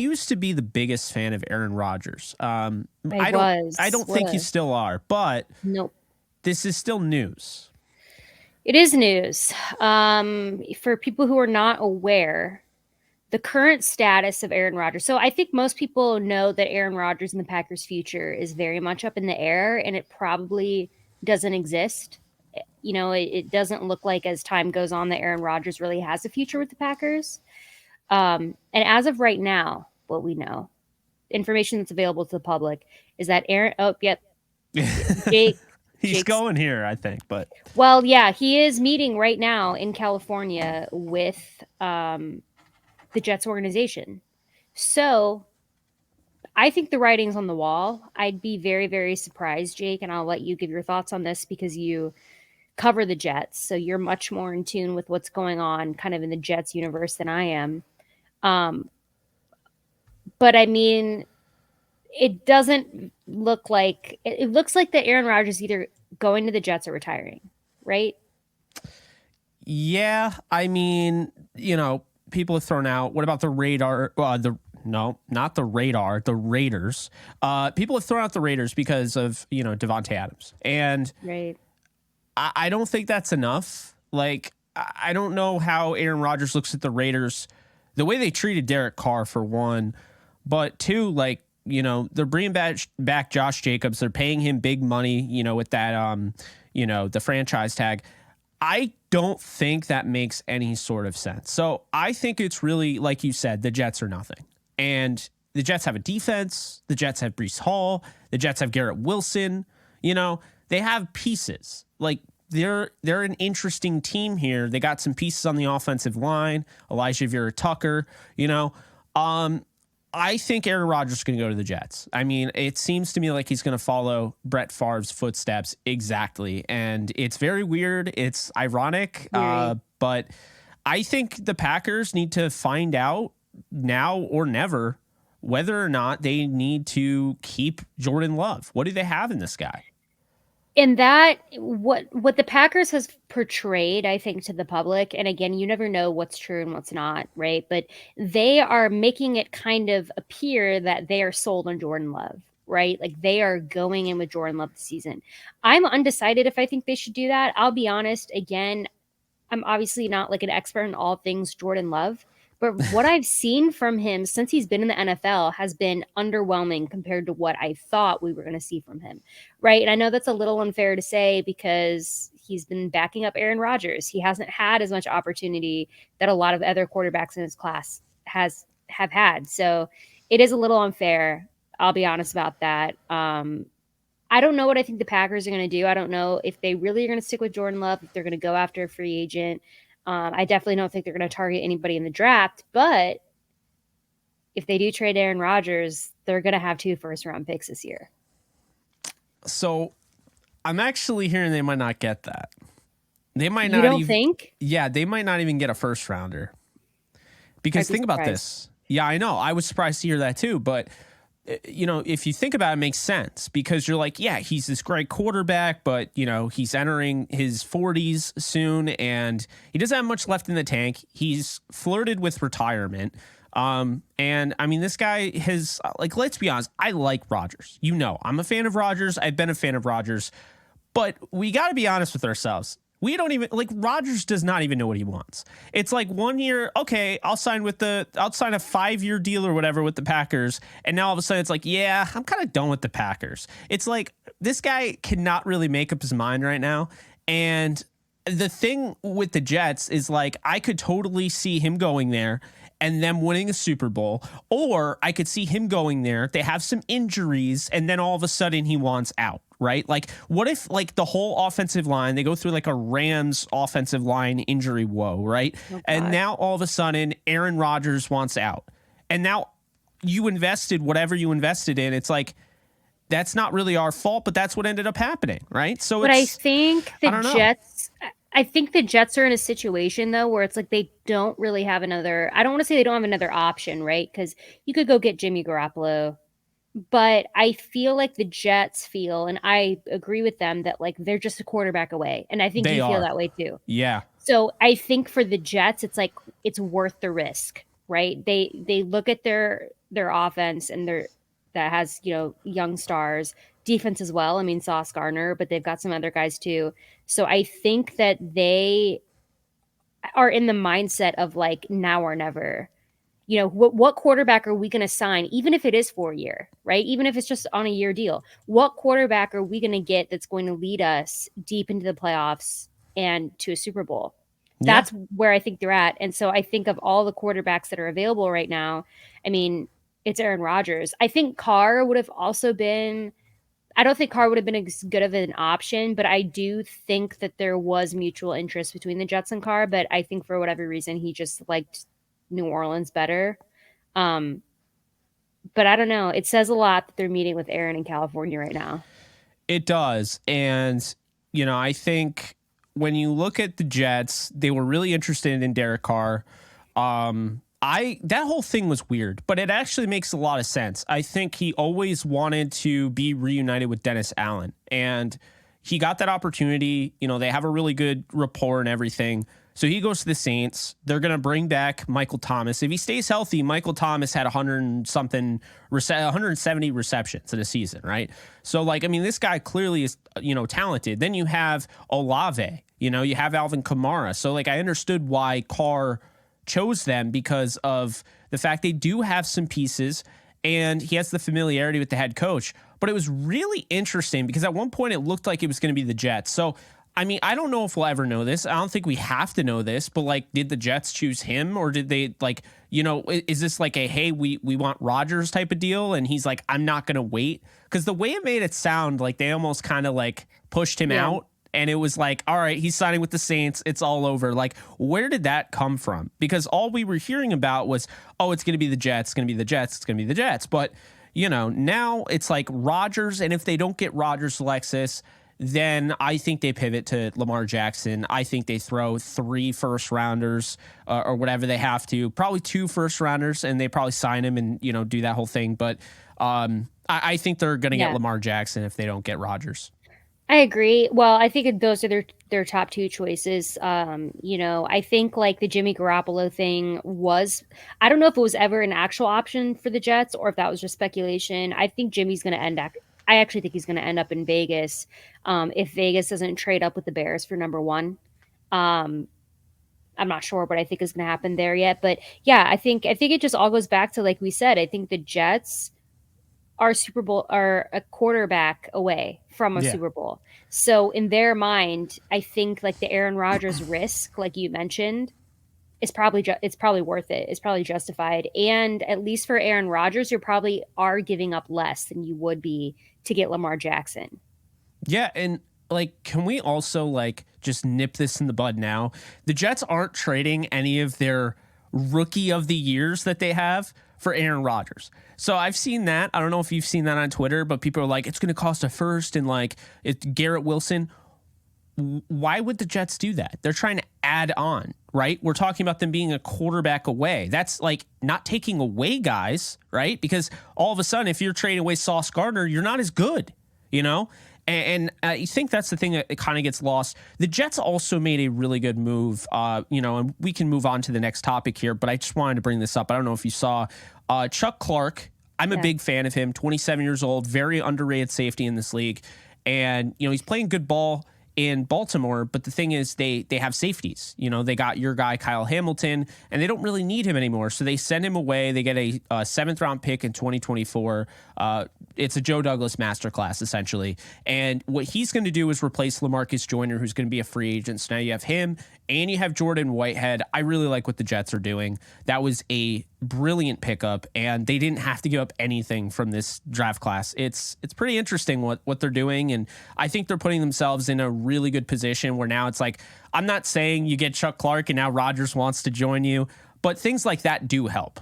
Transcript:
used to be the biggest fan of Aaron Rodgers. I was. I don't What think you a still are, but nope. this is still news. It is news. For people who are not aware, the current status of Aaron Rodgers. So I think most people know that Aaron Rodgers and the Packers' future is very much up in the air, and it probably doesn't exist. It doesn't look like as time goes on that Aaron Rodgers really has a future with the Packers. And as of right now, what we know, information that's available to the public is that Aaron. Oh, yep, Jake. He's Jake's going here, I think, but well, yeah, he is meeting right now in California with the Jets organization. So I think the writing's on the wall. I'd be very, very surprised, Jake, and I'll let you give your thoughts on this because you cover the Jets. So you're much more in tune with what's going on kind of in the Jets universe than I am. Um, but I mean, it doesn't look like it looks like that Aaron Rodgers either going to the Jets or retiring, right? yeah, I mean, people have thrown out. What about the radar? No, not the radar. The Raiders. People have thrown out the Raiders because of Devontae Adams, and Right. I don't think that's enough. Like, I don't know how Aaron Rodgers looks at the Raiders, the way they treated Derek Carr for one, but two, like, they're bringing back Josh Jacobs. They're paying him big money, with that, the franchise tag. I don't think that makes any sort of sense. So I think it's really, like you said, the Jets are nothing. And the Jets have a defense. The Jets have Breece Hall. The Jets have Garrett Wilson. They have pieces. Like, they're an interesting team here. They got some pieces on the offensive line. Elijah Vera Tucker, I think Aaron Rodgers is going to go to the Jets. I mean, it seems to me like he's going to follow Brett Favre's footsteps exactly. And it's very weird. It's ironic. But I think the Packers need to find out now or never whether or not they need to keep Jordan Love. What do they have in this guy? And that what the Packers has portrayed, I think, to the public, and again, you never know what's true and what's not, right? But they are making it kind of appear that they are sold on Jordan Love, right? Like they are going in with Jordan Love this season. I'm undecided if I think they should do that. I'll be honest, again, I'm obviously not like an expert in all things Jordan Love, but what I've seen from him since he's been in the NFL has been underwhelming compared to what I thought we were going to see from him. Right. And I know that's a little unfair to say because he's been backing up Aaron Rodgers. He hasn't had as much opportunity that a lot of other quarterbacks in his class have had. So it is a little unfair. I'll be honest about that. I don't know what I think the Packers are going to do. I don't know if they really are going to stick with Jordan Love, if they're going to go after a free agent. I definitely don't think they're going to target anybody in the draft, but if they do trade Aaron Rodgers, they're going to have 2 first-round picks this year. So I'm actually hearing they might not get that. They might not. You don't think? Yeah, they might not even get a first rounder. Because think about this. Yeah, I know. I was surprised to hear that too, but if you think about it, it makes sense because you're like, yeah, he's this great quarterback, but he's entering his 40s soon and he doesn't have much left in the tank. He's flirted with retirement. And I mean, this guy has let's be honest. I like Rodgers. I'm a fan of Rodgers. I've been a fan of Rodgers, but we got to be honest with ourselves. We don't even Rodgers does not even know what he wants. It's like 1 year. Okay, I'll sign a 5-year deal or whatever with the Packers. And now all of a sudden it's like, yeah, I'm kind of done with the Packers. It's like this guy cannot really make up his mind right now. And the thing with the Jets is I could totally see him going there and them winning a Super Bowl, or I could see him going there. They have some injuries and then all of a sudden he wants out. Right? What if the whole offensive line, they go through a Rams offensive line injury woe, right? Oh, and now all of a sudden Aaron Rodgers wants out. And now you invested whatever you invested in. It's that's not really our fault, but that's what ended up happening, right? So I think the Jets are in a situation though where it's they don't really have another, I don't want to say they don't have another option, right? Because you could go get Jimmy Garoppolo. But I feel like the Jets feel, and I agree with them, that they're just a quarterback away. And I think you feel that way too. Yeah. So I think for the Jets, it's worth the risk, right? They look at their their offense and that has, young stars, defense as well. I mean, Sauce Gardner, but they've got some other guys too. So I think that they are in the mindset of like now or never. What quarterback are we going to sign, even if it is 4 year, right? Even if it's just on a year deal, what quarterback are we going to get that's going to lead us deep into the playoffs and to a Super Bowl? Yeah. That's where I think they're at. And so I think of all the quarterbacks that are available right now, I mean, it's Aaron Rodgers. I think Carr would have also been, I don't think Carr would have been as good of an option, but I do think that there was mutual interest between the Jets and Carr. But I think for whatever reason, he just liked New Orleans better. But I don't know. It says a lot that they're meeting with Aaron in California right now. It does. And, I think when you look at the Jets, they were really interested in Derek Carr. That whole thing was weird, but it actually makes a lot of sense. I think he always wanted to be reunited with Dennis Allen, and he got that opportunity. They have a really good rapport and everything. So he goes to the Saints. They're going to bring back Michael Thomas. If he stays healthy, Michael Thomas had 170 receptions in a season, right? So, this guy clearly is, talented. Then you have Olave, you have Alvin Kamara. So, I understood why Carr chose them because of the fact they do have some pieces and he has the familiarity with the head coach. But it was really interesting because at one point it looked like it was going to be the Jets. So, I don't know if we'll ever know this. I don't think we have to know this, but did the Jets choose him or did they is this like a, hey, we want Rodgers type of deal? And he's like, I'm not going to wait. Because the way it made it sound like they almost kind of pushed him out. And it was like, all right, he's signing with the Saints. It's all over. Where did that come from? Because all we were hearing about was, oh, it's going to be the Jets. It's going to be the Jets. It's going to be the Jets. But, now it's like Rodgers. And if they don't get Rodgers, Alexis, then I think they pivot to Lamar Jackson. I think they throw 3 first-rounders or whatever they have to. Probably 2 first-rounders, and they probably sign him and, do that whole thing. But I think they're going to get Lamar Jackson if they don't get Rodgers. I agree. Well, I think those are their top 2 choices. I think the Jimmy Garoppolo thing was, I don't know if it was ever an actual option for the Jets or if that was just speculation. I think Jimmy's going to I actually think he's going to end up in Vegas if Vegas doesn't trade up with the Bears for number 1. I'm not sure what I think is going to happen there yet. But yeah, I think it just all goes back to, like we said, I think the Jets are a quarterback away from a Super Bowl. So in their mind, I think the Aaron Rodgers risk, like you mentioned, it's probably worth it. It's probably justified. And at least for Aaron Rodgers, you probably are giving up less than you would be to get Lamar Jackson. Yeah. And can we also just nip this in the bud now? The Jets aren't trading any of their rookie of the years that they have for Aaron Rodgers. So I've seen that. I don't know if you've seen that on Twitter, but people are like, it's going to cost a first and it's Garrett Wilson. Why would the Jets do that? They're trying to add on, right? We're talking about them being a quarterback away. That's not taking away guys, right? Because all of a sudden, if you're trading away Sauce Gardner, you're not as good, And I think that's the thing that kind of gets lost. The Jets also made a really good move, and we can move on to the next topic here, but I just wanted to bring this up. I don't know if you saw Chuck Clark. I'm a big fan of him, 27 years old, very underrated safety in this league. And, he's playing good ball in Baltimore, but the thing is they have safeties. They got your guy Kyle Hamilton, and they don't really need him anymore. So they send him away. They get a 7th round pick in 2024. It's a Joe Douglas masterclass, essentially. And what he's going to do is replace LaMarcus Joyner, who's going to be a free agent. So now you have him and you have Jordan Whitehead. I really like what the Jets are doing. That was a brilliant pickup, and they didn't have to give up anything from this draft class. It's pretty interesting what they're doing, and I think they're putting themselves in a really good position where now it's I'm not saying you get Chuck Clark and now Rodgers wants to join you, but things like that do help.